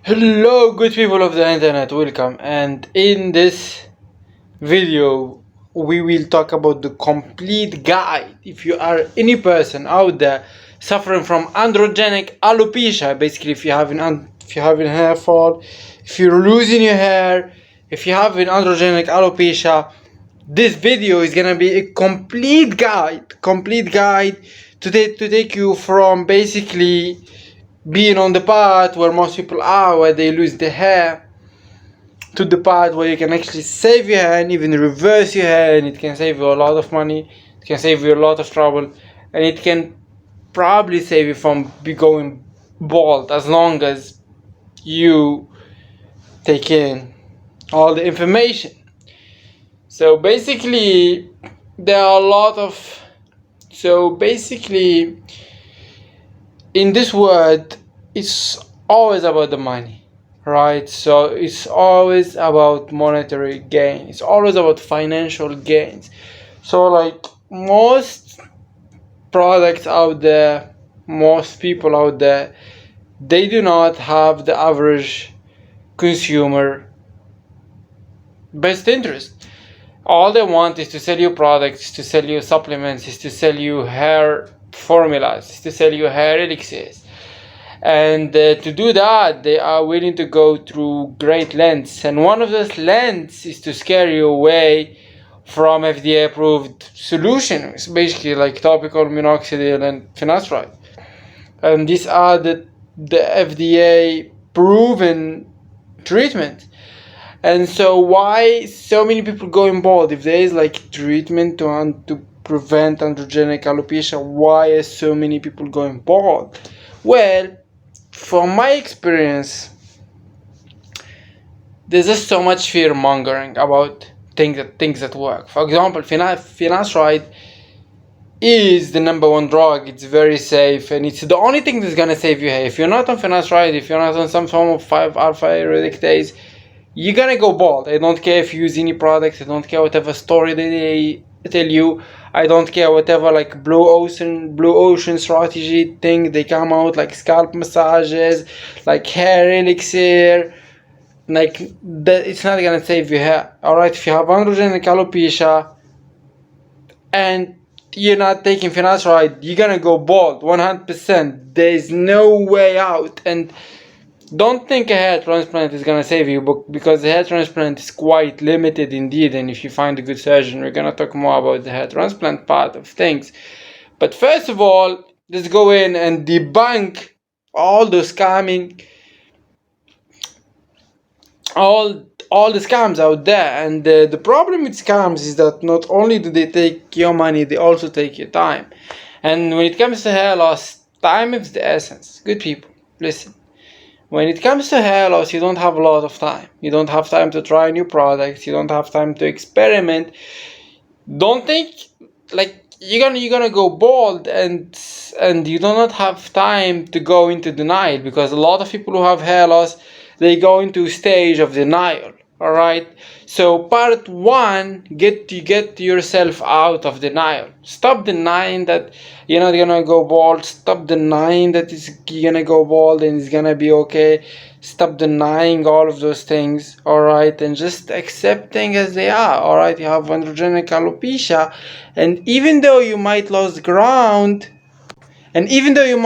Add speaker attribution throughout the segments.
Speaker 1: Hello, good people of the internet, welcome. And in this video, we will talk about the complete guide. If you are any person out there suffering from androgenic alopecia, basically, if you have an hair fall, if you're losing your hair, if you have an androgenic alopecia, this video is gonna be a complete guide to take you from basically being on the part where most people are, where they lose their hair, to the part where you can actually save your hair and even reverse your hair, and it can save you a lot of money, it can save you a lot of trouble, and it can probably save you from going bald as long as you take in all the information. So basically, there are a lot of. So basically, in this world, it's always about the money, right? So it's always about monetary gain, it's always about financial gains. So like most products out there, most people out there, they do not have the average consumer best interest. All they want is to sell you products, to sell you supplements, is to sell you hair formulas, is to sell you hair elixirs. And to do that, they are willing to go through great lengths. And one of those lengths is to scare you away from FDA approved solutions, basically like topical minoxidil and finasteride. And these are the FDA proven treatments. And so why so many people going bald? If there is like treatment to prevent androgenic alopecia, why are so many people going bald? Well, from my experience, there's just so much fear mongering about things that work. For example, finasteride is the number one drug. It's very safe, and it's the only thing that's gonna save you hair. If you're not on finasteride, if you're not on some form of 5-alpha reductase, you're gonna go bald. I don't care if you use any products. I don't care whatever story they tell you. I don't care whatever like blue ocean strategy thing they come out, like scalp massages, like hair elixir, like that. It's not gonna save your hair. All right, if you have androgenic alopecia and you're not taking finasteride, you're gonna go bald 100%. There's no way out. And don't think a hair transplant is gonna save you, because the hair transplant is quite limited indeed. And if you find a good surgeon, we're gonna talk more about the hair transplant part of things. But first of all, let's go in and debunk all the scamming, all the scams out there. And the problem with scams is that not only do they take your money, they also take your time. And when it comes to hair loss, time is the essence. Good people, listen. When it comes to hair loss, you don't have a lot of time. You don't have time to try new products. You don't have time to experiment. Don't think like you're gonna go bald and you do not have time to go into denial, because a lot of people who have hair loss, they go into a stage of denial. All right. So part one, get yourself out of denial. Stop denying that you're not gonna go bald. Stop denying that you're gonna go bald and it's gonna be okay. Stop denying all of those things. All right, and just accepting as they are. All right, you have androgenic alopecia, and even though you might lose ground, and even though you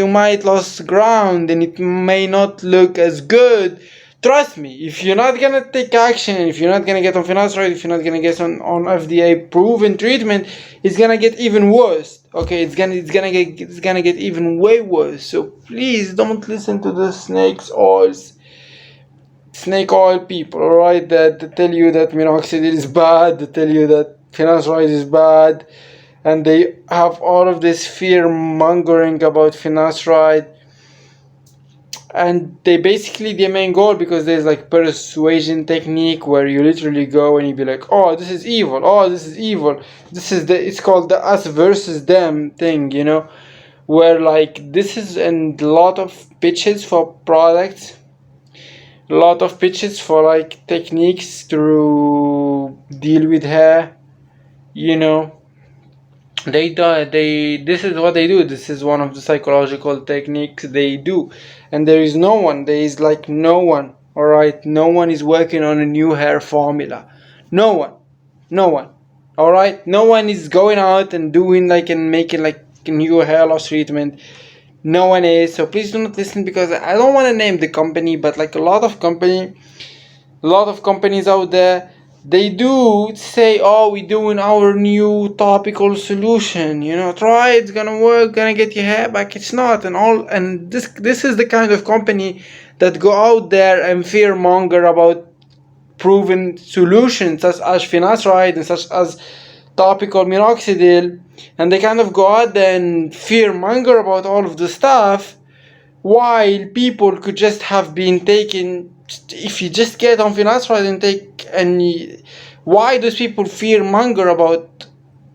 Speaker 1: might lose ground and it may not look as good, trust me, if you're not gonna take action, if you're not gonna get on finasteride, if you're not gonna get on FDA proven treatment, it's gonna get even worse. Okay, it's gonna get even way worse. So please don't listen to the snake oil people, alright, that tell you that minoxidil is bad, that tell you that finasteride is bad, and they have all of this fear mongering about finasteride. And they basically, their main goal, because there's like persuasion technique where you literally go and you be like, oh, this is evil, oh, this is evil, it's called the us versus them thing, where like this is, and a lot of pitches for products, a lot of pitches for like techniques to deal with hair, This is what they do. This is one of the psychological techniques they do. And there is no one, there is like no one, all right? No one is working on a new hair formula. No one. No one. All right? No one is going out and doing like and making like a new hair loss treatment. No one is. So please do not listen, because I don't want to name the company, but like a lot of companies out there, they do say, oh, we're doing our new topical solution, try it's gonna work, gonna get your hair back. It's not. And this is the kind of company that go out there and fear monger about proven solutions such as finasteride and such as topical minoxidil, and they kind of go out there and fear monger about all of the stuff, while people could just have been taken. If you just get on finasteride and take any, why does people fear monger about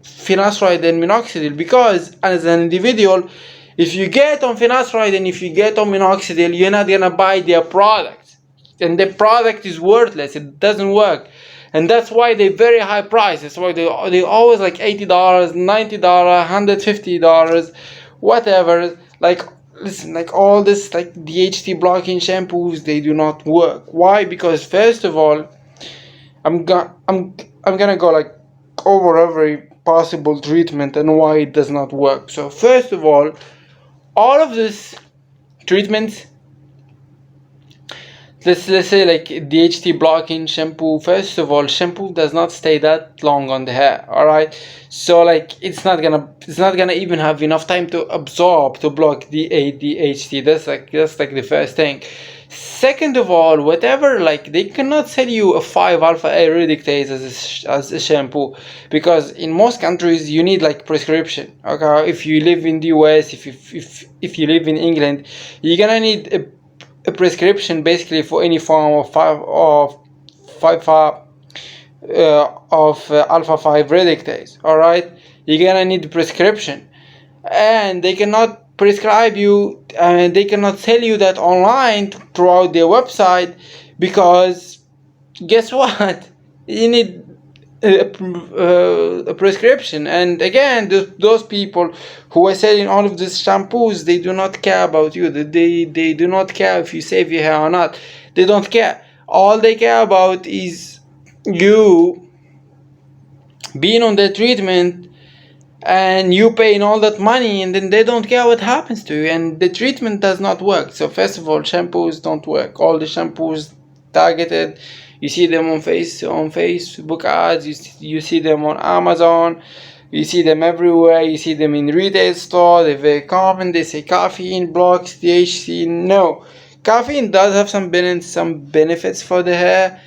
Speaker 1: finasteride and minoxidil? Because as an individual, if you get on finasteride and if you get on minoxidil, you're not gonna buy their product, and the product is worthless. It doesn't work, and that's why they're very high price. That's why they always like $80, $90, $150, whatever. Like, listen, like all this like DHT blocking shampoos, they do not work. Why? Because first of all, I'm gonna go like over every possible treatment and why it does not work. So first of all of this treatments, let's say like DHT blocking shampoo. First of all, shampoo does not stay that long on the hair, all right? So like it's not gonna even have enough time to absorb to block the DHT. That's like the first thing. Second of all, whatever, like they cannot sell you a 5-alpha A reductase as a shampoo, because in most countries you need like prescription. Okay, if you live in the US, if you live in England, you're gonna need a prescription basically for any form of alpha 5 reductase. All right, you're gonna need a prescription, and they cannot prescribe you, and they cannot sell you that online throughout their website, because guess what? You need a prescription. And again, those people who are selling all of these shampoos, they do not care about you. They do not care if you save your hair or not. They don't care. All they care about is you being on the treatment and you paying all that money, and then they don't care what happens to you, and the treatment does not work. So first of all, shampoos don't work. All the shampoos targeted, you see them on Facebook ads, you see them on Amazon, you see them everywhere, you see them in retail store. They're very common. They say caffeine blocks DHT. No, caffeine does have some benefits for the hair,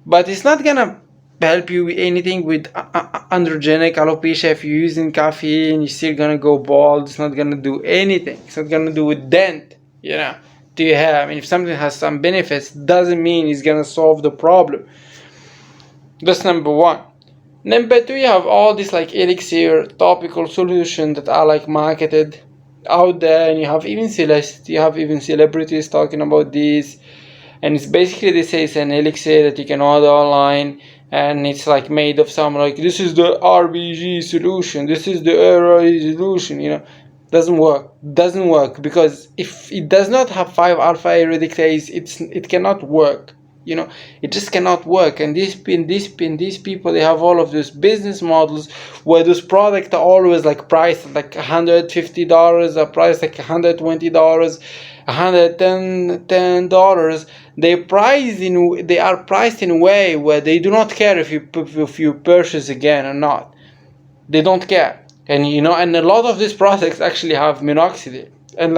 Speaker 1: but it's not gonna help you with anything with androgenic alopecia. If you're using caffeine, you're still gonna go bald. It's not gonna do anything. It's not gonna do a dent, to your hair. I mean, if something has some benefits, doesn't mean it's gonna solve the problem. That's number one. Number two, you have all this like elixir topical solution that are like marketed out there, and you have even celebrities talking about this. And it's basically, they say it's an elixir that you can order online, and it's like made of some like, this is the RBG solution, this is the RI solution. Doesn't work, because if it does not have 5-alpha A reductase, it cannot work. It just cannot work. And these people, they have all of those business models where those products are always like priced like $150, or priced like $120, $110. They are priced in a way where they do not care if you purchase again or not. They don't care. And and a lot of these products actually have minoxidil, and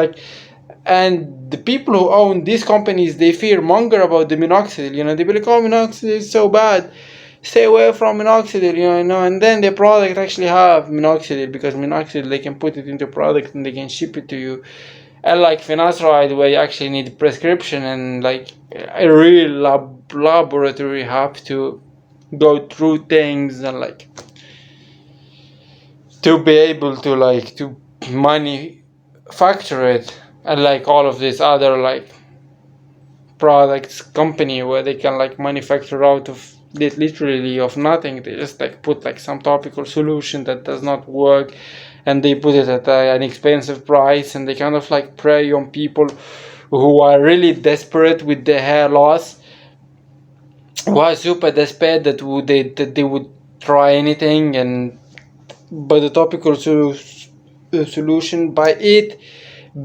Speaker 1: the people who own these companies, they fear monger about the minoxidil. They be like, oh, minoxidil is so bad, stay away from minoxidil, and then the product actually have minoxidil, because minoxidil, they can put it into product and they can ship it to you. And like finasteride, where you actually need a prescription, and like a real laboratory have to go through things, and like to be able to like to manufacture it. And like all of these other like products company where they can like manufacture out of did literally of nothing. They just like put like some topical solution that does not work, and they put it at an expensive price, and they kind of like prey on people who are really desperate with their hair loss, who are super desperate that they would try anything, and by the topical solution, by it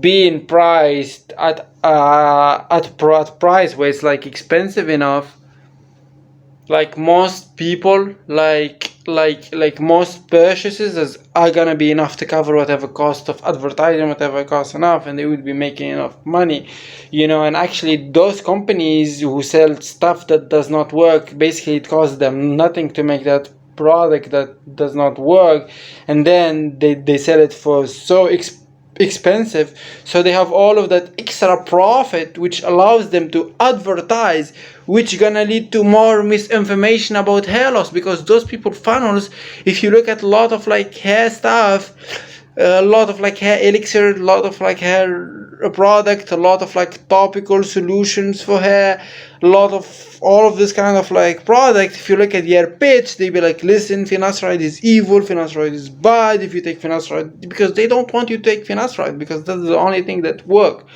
Speaker 1: being priced at price where it's like expensive enough, like most people, like most purchases are gonna be enough to cover whatever cost of advertising, whatever costs enough, and they will be making enough money, and actually those companies who sell stuff that does not work, basically it costs them nothing to make that product that does not work, and then they sell it for so expensive, so they have all of that extra profit, which allows them to advertise, which gonna lead to more misinformation about hair loss, because those people funnels, if you look at a lot of like hair stuff, a lot of like hair elixir, a lot of like hair product, a lot of like topical solutions for hair, a lot of all of this kind of like product. If you look at their pitch, they be like, listen, finasteride is evil, finasteride is bad if you take finasteride, because they don't want you to take finasteride, because that's the only thing that work.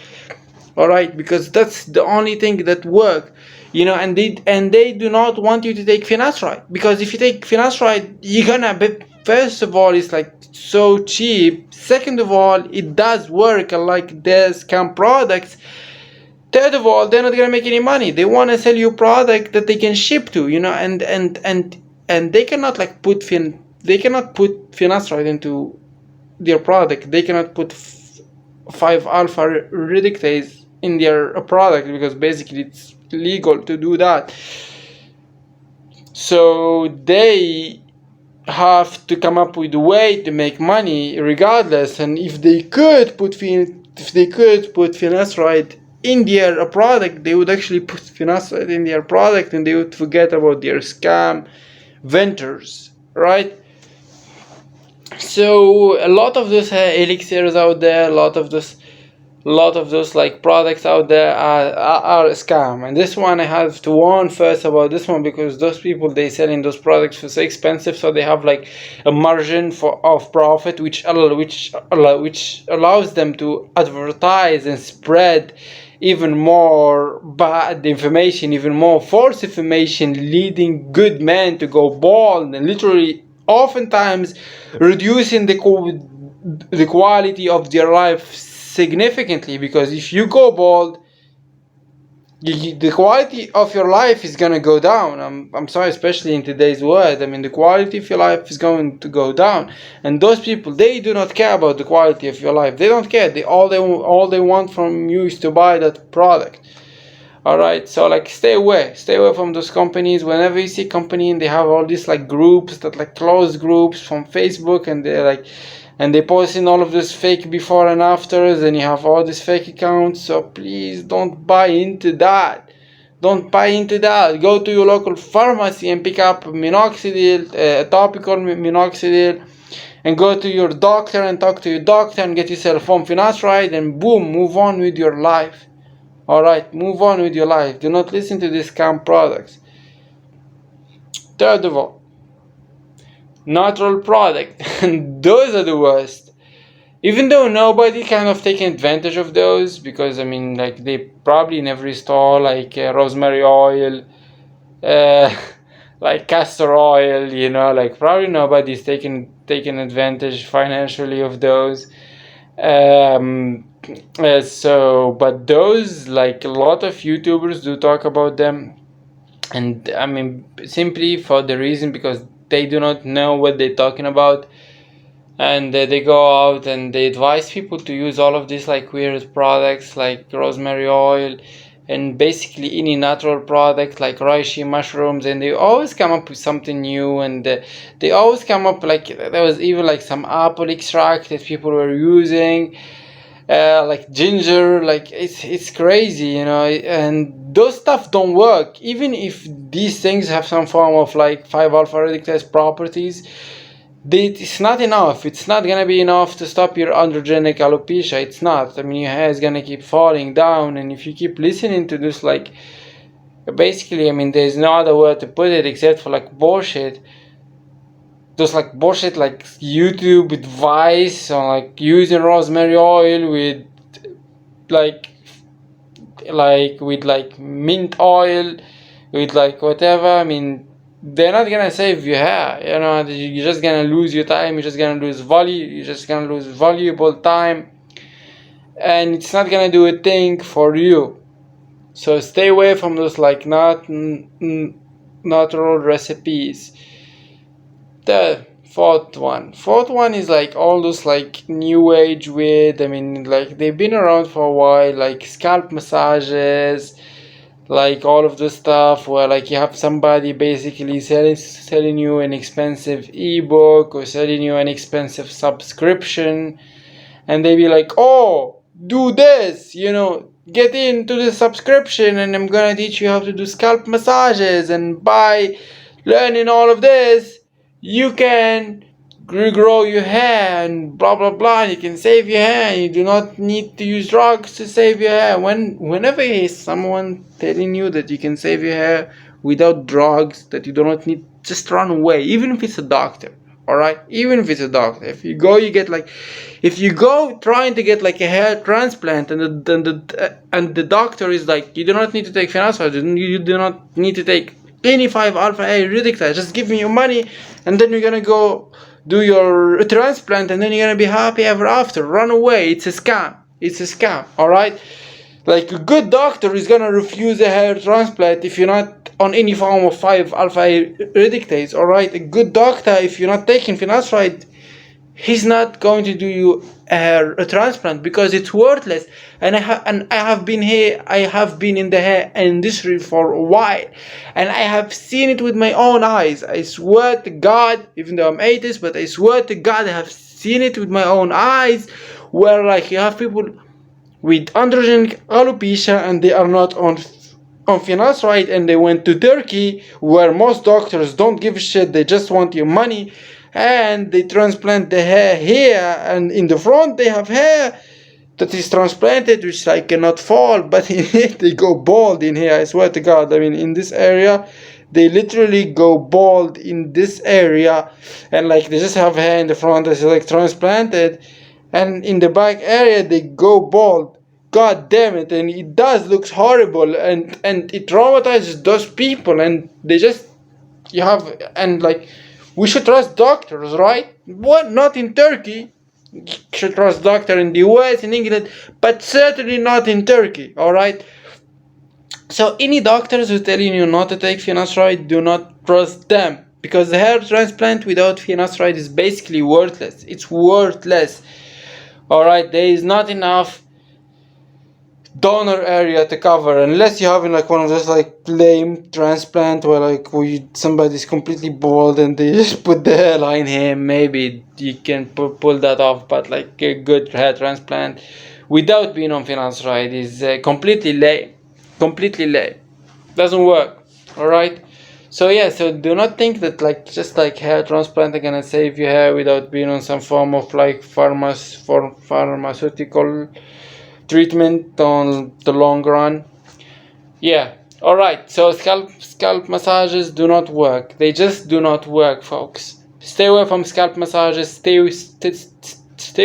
Speaker 1: Alright, because that's the only thing that work, and they do not want you to take finasteride, because if you take finasteride, you're gonna be, first of all, it's like so cheap. Second of all, it does work like their scam products. Third of all, they're not gonna make any money. They want to sell you product that they can ship to, and they cannot like they cannot put finasteride into their product. They cannot put 5-alpha reductase in their product, because basically it's legal to do that. So they have to come up with a way to make money regardless. And if they could put finasteride in their product, they would actually put finasteride in their product, and they would forget about their scam ventures, right? So a lot of those elixirs out there, a lot of those like products out there are a scam. And this one I have to warn first about this one, because those people, they selling those products for so expensive, so they have like a margin of profit, which allows them to advertise and spread even more bad information, even more false information, leading good men to go bald, and literally oftentimes reducing the quality of their life significantly. Because if you go bald, the quality of your life is gonna go down. I'm sorry, especially in today's world. I mean, the quality of your life is going to go down, and those people, they do not care about the quality of your life. They don't care. All they want from you is to buy that product. Alright, so like stay away from those companies. Whenever you see a company and they have all these like groups, that like closed groups from Facebook, and they post in all of this fake before and afters, and you have all these fake accounts. So please don't buy into that. Don't buy into that. Go to your local pharmacy and pick up minoxidil, topical minoxidil, and go to your doctor and talk to your doctor and get yourself home finasteride, and boom, move on with your life. Alright, move on with your life. Do not listen to these scam products. Third of all, natural product. And those are the worst. Even though nobody kind of taking advantage of those, because I mean, like, they probably in every store, like rosemary oil, like castor oil, like probably nobody's taking advantage financially of those. But those, like, a lot of YouTubers do talk about them, and I mean, simply for the reason because they do not know what they're talking about, and they go out and they advise people to use all of these like weird products like rosemary oil and basically any natural product like reishi mushrooms, and they always come up with something new, and they always come up, like there was even like some apple extract that people were using, like ginger, like it's crazy, and those stuff don't work. Even if these things have some form of like 5-alpha reductase properties, it's not enough. It's not gonna be enough to stop your androgenic alopecia. It's not. I mean, your hair is gonna keep falling down, and if you keep listening to this like Basically, I mean, there's no other word to put it except for like bullshit. Just like bullshit, like YouTube advice on like using rosemary oil with like with like mint oil, with like whatever. I mean, they're not gonna save your hair. You know, you're just gonna lose your time. You're just gonna lose value. You're just gonna lose valuable time, and it's not gonna do a thing for you. So stay away from those like natural recipes. The fourth one is like all those like new age weird. I mean, like they've been around for a while, like scalp massages, like all of the stuff where like you have somebody basically selling you an expensive ebook or selling you an expensive subscription, and they be like, oh, do this, you know, get into the subscription and I'm gonna teach you how to do scalp massages, and by learning all of this you can regrow your hair and blah blah blah. You can save your hair. You do not need to use drugs to save your hair. Whenever you hear someone telling you that you can save your hair without drugs, that you do not need, just run away. Even if it's a doctor, all right. Even if it's a doctor, if you go trying to get like a hair transplant, and the doctor is like, you do not need to take finasteride, you do not need to take any 5-alpha A reductase, just give me your money and then you're gonna go do your transplant and then you're gonna be happy ever after. Run away. It's a scam. It's a scam. All right. Like a good doctor is gonna refuse a hair transplant if you're not on any form of 5-alpha A reductase. All right. A good doctor, if you're not taking finasteride, he's not going to do you a transplant because it's worthless. And I have been in the hair industry for a while, and I have seen it with my own eyes. I swear to God, even though I'm atheist, but I swear to God, I have seen it with my own eyes, where like you have people with androgenic alopecia and they are not on finasteride, and they went to Turkey where most doctors don't give a shit, they just want your money, and they transplant the hair here, and in the front they have hair that is transplanted which like cannot fall, but they go bald in here. I swear to God, I mean, in this area they literally go bald in this area, and like they just have hair in the front that's like transplanted, and in the back area they go bald. God damn it. And it does looks horrible, and it traumatizes those people, and they just, you have, and like, we should trust doctors, right? What? Not in Turkey. You should trust doctor in the US, in England, but certainly not in Turkey, all right? So any doctors who telling you not to take finasteride, do not trust them, because the hair transplant without finasteride is basically worthless. It's worthless. All right, there is not enough donor area to cover, unless you're having like one of those like lame transplant where like somebody's completely bald and they just put the hairline here. Maybe you can pull that off, but like a good hair transplant without being on finasteride is completely lame. Doesn't work. All right. So yeah, so do not think that like just like hair transplant are gonna save your hair without being on some form of like pharmaceutical treatment on the long run. Yeah. All right. So scalp massages do not work. They just do not work, folks. Stay away from scalp massages. Stay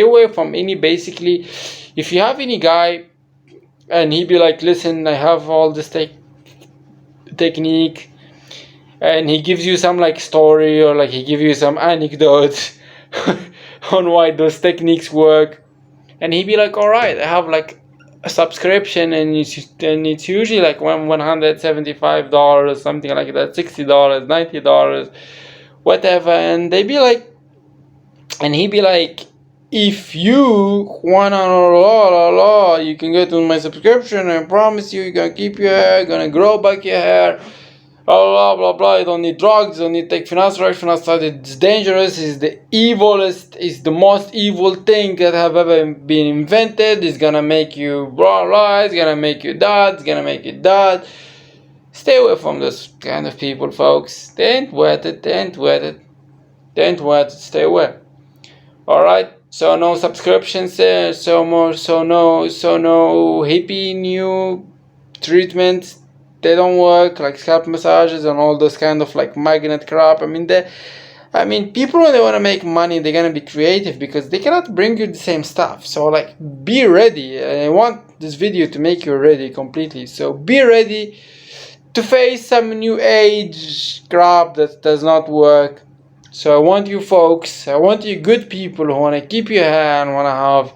Speaker 1: away from any, basically, if you have any guy and he be like, listen, I have all this technique, and he gives you some like story, or like he give you some anecdotes on why those techniques work, and he be like, all right, I have like a subscription, and it's usually like $175, something like that, $60, $90, whatever, and they be like, and he be like, if you wanna you can get on my subscription. I promise you, you're gonna keep your hair, gonna grow back your hair. Blah blah blah. You don't need drugs. You don't need to take finasteride. Finasteride is dangerous. It's the evilest. It's the most evil thing that have ever been invented. It's gonna make you blah blah. It's gonna make you that. It's gonna make you that. Stay away from those kind of people, folks. They ain't worth it. They ain't worth it. They ain't worth it. Stay away. All right. So no subscriptions there. So no hippie new treatments. they don't work, like scalp massages and all those kind of like magnet crap. People, when they want to make money, they're gonna be creative because they cannot bring you the same stuff. So like, be ready. I want this video to make you ready completely. So be ready to face some new age crap that does not work. So I want you folks, I want you good people who want to keep your hair and want to have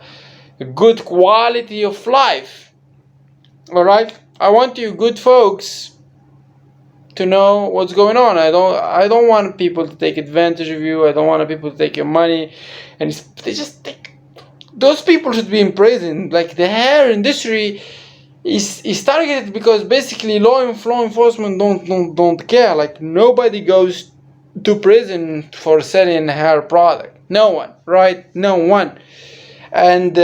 Speaker 1: a good quality of life. Alright? I want you good folks to know what's going on. I don't want people to take advantage of you. I don't want people to take your money, and they just take. Those people should be in prison. Like, the hair industry is targeted because basically law enforcement don't care. Like, nobody goes to prison for selling a hair product. No one, right? No one. And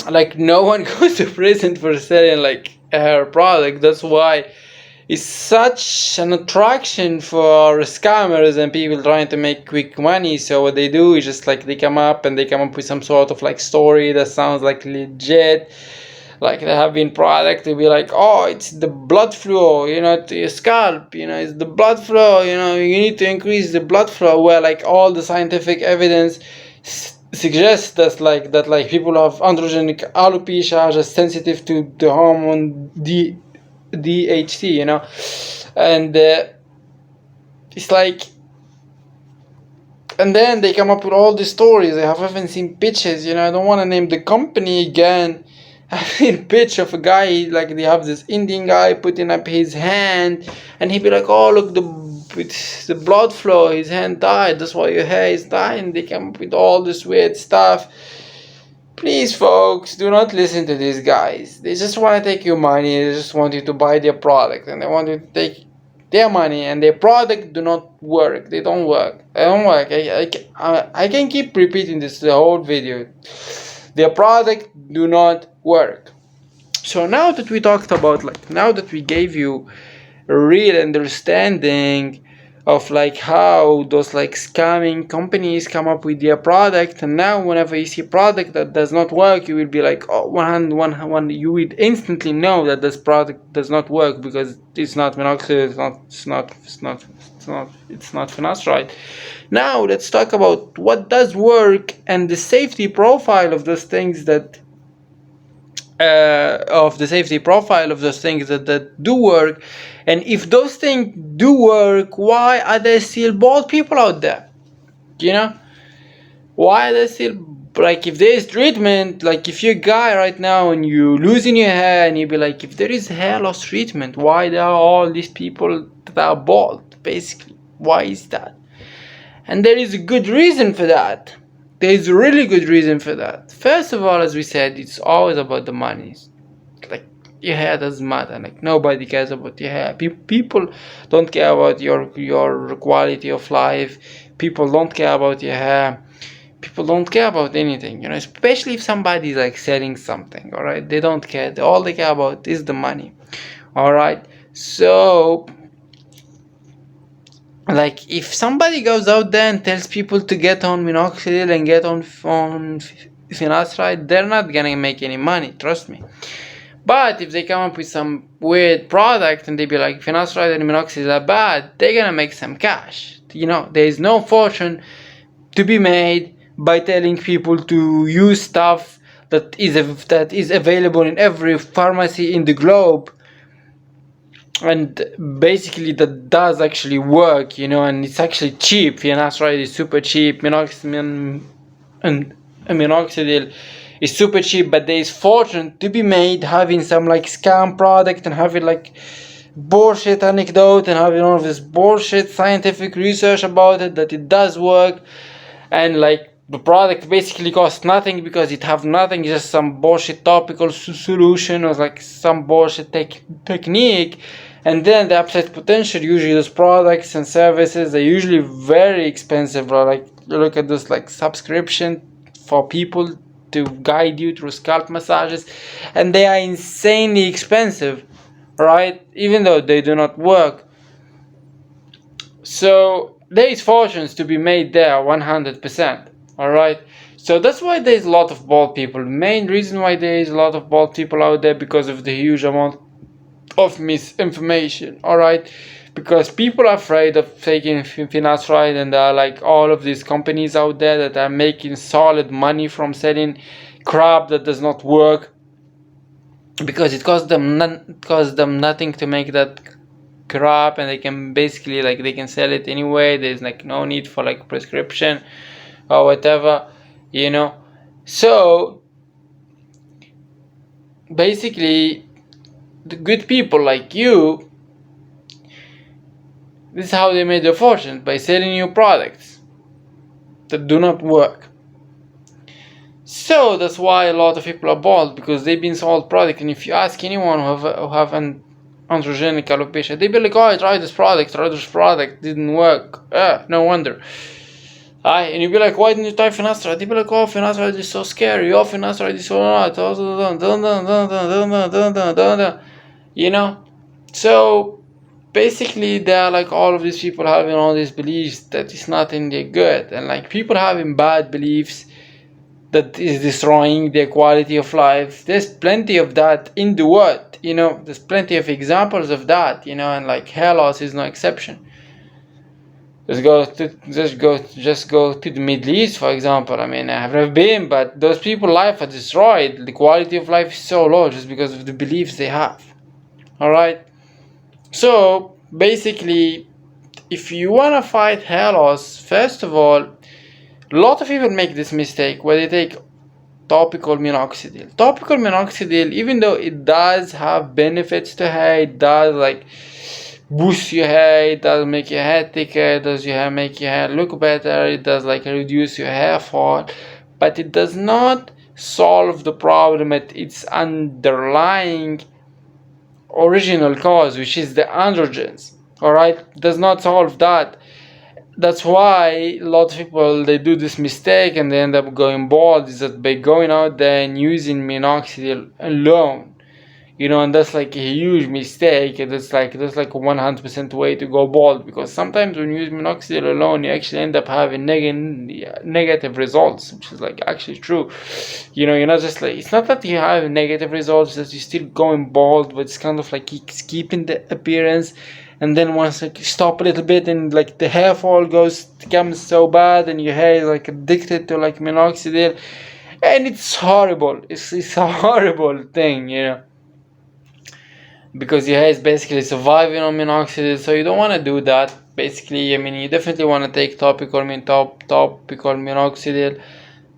Speaker 1: like, no one goes to prison for selling like a hair product. That's why it's such an attraction for scammers and people trying to make quick money. So what they do is just like they come up with some sort of like story that sounds like legit. Like, they have been product, they'll be like, oh, it's the blood flow, to your scalp, it's the blood flow, you need to increase the blood flow, where like all the scientific evidence suggests that people have androgenic alopecia are just sensitive to the hormone DHT, and it's like, and then they come up with all these stories. I have even seen pictures, I don't want to name the company again. I've seen a picture of a guy, like, they have this Indian guy putting up his hand, and he'd be like, oh, look, it's the blood flow, his hand died, that's why your hair is dying. They come up with all this weird stuff. Please, folks, do not listen to these guys. They just want to take your money. They just want you to buy their product, and they want you to take their money, and their product do not work. They don't work. They don't work. I can keep repeating this the whole video. Their product do not work. So now that we talked about, like, now that we gave you a real understanding of like how those like scamming companies come up with their product, and now whenever you see a product that does not work, you will be like, oh, you would instantly know that this product does not work because it's not minoxidil, it's not finasteride. Now let's talk about what does work and the safety profile of those things that do work. And if those things do work, why are there still bald people out there? Why are there still, like, if there is treatment, like if you're a guy right now and you losing your hair, and you be like, if there is hair loss treatment, why there are all these people that are bald? Basically, why is that? And there is a good reason for that. There is a really good reason for that. First of all, as we said, it's always about the money. Like, your hair doesn't matter. Like, nobody cares about your hair. People don't care about your quality of life. People don't care about your hair. People don't care about anything, especially if somebody's like selling something. All right, they don't care. All they care about is the money. All right, so, like, if somebody goes out there and tells people to get on minoxidil and get on finasteride, they're not gonna make any money, trust me. But if they come up with some weird product and they be like, finasteride and minoxidil are bad, they're gonna make some cash. There is no fortune to be made by telling people to use stuff that is available in every pharmacy in the globe, and basically that does actually work, and it's actually cheap. Finasteride is super cheap. Minoxidil is super cheap, but there is fortune to be made having some like scam product and having like bullshit anecdote and having all of this bullshit scientific research about it that it does work, and like the product basically costs nothing because it have nothing, just some bullshit topical solution or like some bullshit technique. And then the upside potential, usually those products and services are usually very expensive, bro. Like, look at this, like, subscription for people to guide you through scalp massages, and they are insanely expensive, right? Even though they do not work. So there is fortunes to be made there, 100%. All right. So that's why there is a lot of bald people. The main reason why there is a lot of bald people out there because of the huge amount of misinformation, all right? Because people are afraid of taking finasteride, and there are like all of these companies out there that are making solid money from selling crap that does not work, because it costs them nothing to make that crap, and they can basically like they can sell it anyway. There's like no need for like prescription or whatever, you know. So basically, the good people like you, this is how they made their fortune, by selling you products that do not work. So that's why a lot of people are bald, because they've been sold product. And if you ask anyone who have an androgenic alopecia, they be like, oh, I tried this product, didn't work. No wonder. And you'd be like, why didn't you try finasteride? They'd be like, oh, finasteride is so scary. Oh, finasteride is so not. You know? So basically, there are like all of these people having all these beliefs that it's not in their good. And like people having bad beliefs that is destroying their quality of life. There's plenty of that in the world, you know. There's plenty of examples of that, you know, and like hair loss is no exception. Just go to the Middle East, for example. I mean, I've never been, but those people's life are destroyed. The quality of life is so low just because of the beliefs they have. All right. So basically, if you wanna fight hair loss, first of all, a lot of people make this mistake where they take topical minoxidil. Topical minoxidil, even though it does have benefits to hair, it does like boost your hair, it does make your hair thicker, it does make your hair look better, it does like reduce your hair fall, but it does not solve the problem at its underlying original cause, which is the androgens. All right, it does not solve that. That's why a lot of people, they do this mistake and they end up going bald, is that by going out there and using minoxidil alone, you know. And that's like a huge mistake, and that's like 100% way to go bald, because sometimes when you use minoxidil alone, you actually end up having negative results, which is like actually true. You know, you're not just like, it's not that you have negative results, that you're still going bald, but it's kind of like it's keeping the appearance. And then once like you stop a little bit, and like the hair fall becomes so bad, and your hair is like addicted to like minoxidil, and it's horrible. It's a horrible thing, you know, because your hair is basically surviving on minoxidil. So you don't want to do that. Basically, I mean, you definitely want to take topical minoxidil,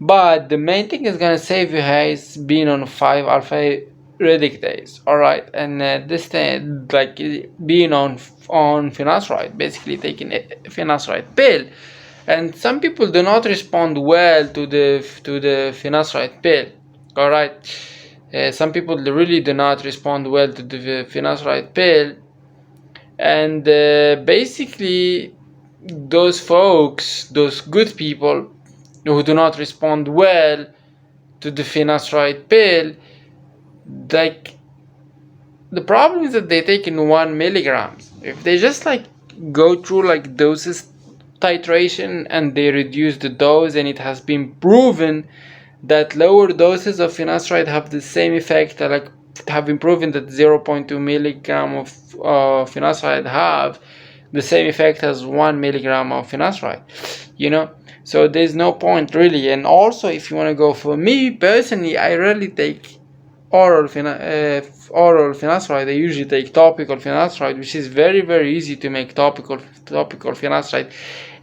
Speaker 1: but the main thing is gonna save your hair is being on 5-alpha reductase. All right, and this thing, like being on finasteride, basically taking a finasteride pill. And some people do not respond well to the finasteride pill. All right, some people really do not respond well to the finasteride pill, and basically those folks, those good people who do not respond well to the finasteride pill, like the problem is that they take in 1 milligram. If they just like go through like doses titration and they reduce the dose, and it has been proven that lower doses of finasteride have the same effect, like have been proven that 0.2 milligram of finasteride have the same effect as 1 milligram of finasteride, you know. So there's no point really. And also, if you want to go, for me personally, I rarely take oral finasteride. I usually take topical finasteride, which is very, very easy to make topical finasteride,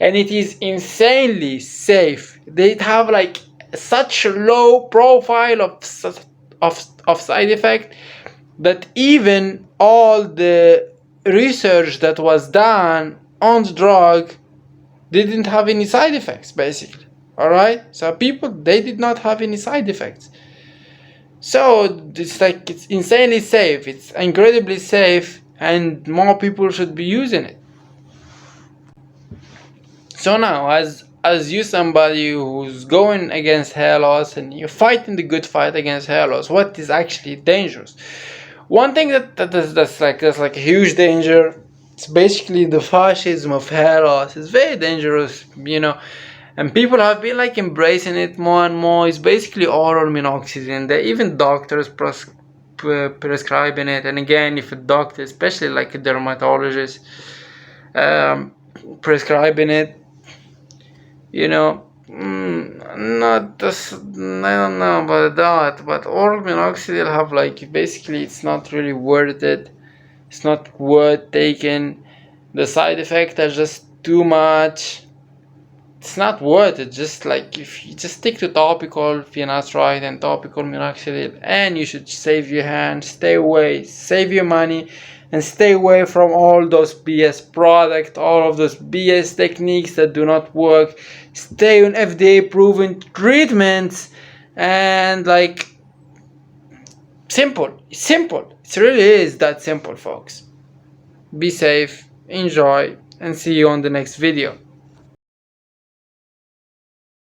Speaker 1: and it is insanely safe. They have like such a low profile of side effect that even all the research that was done on the drug didn't have any side effects, basically. All right, so people, they did not have any side effects. So it's like, it's insanely safe, it's incredibly safe, and more people should be using it. So now, as you, somebody who's going against hair loss, and you're fighting the good fight against hair loss, what is actually dangerous? One thing that's like a huge danger, it's basically the fascism of hair loss. It's very dangerous, you know, and people have been like embracing it more and more. It's basically oral minoxidil, and even doctors prescribing it. And again, if a doctor, especially like a dermatologist, prescribing it, you know, not this, I don't know about that, but oral minoxidil have like, basically it's not really worth it. It's not worth taking. The side effects are just too much. It's not worth it. Just like, if you just stick to topical finasteride and topical minoxidil, and you should save your hands, stay away, save your money, and stay away from all those BS products, all of those BS techniques that do not work. Stay on FDA proven treatments, and like, simple. It really is that simple, folks. Be safe, enjoy, and see you on the next video.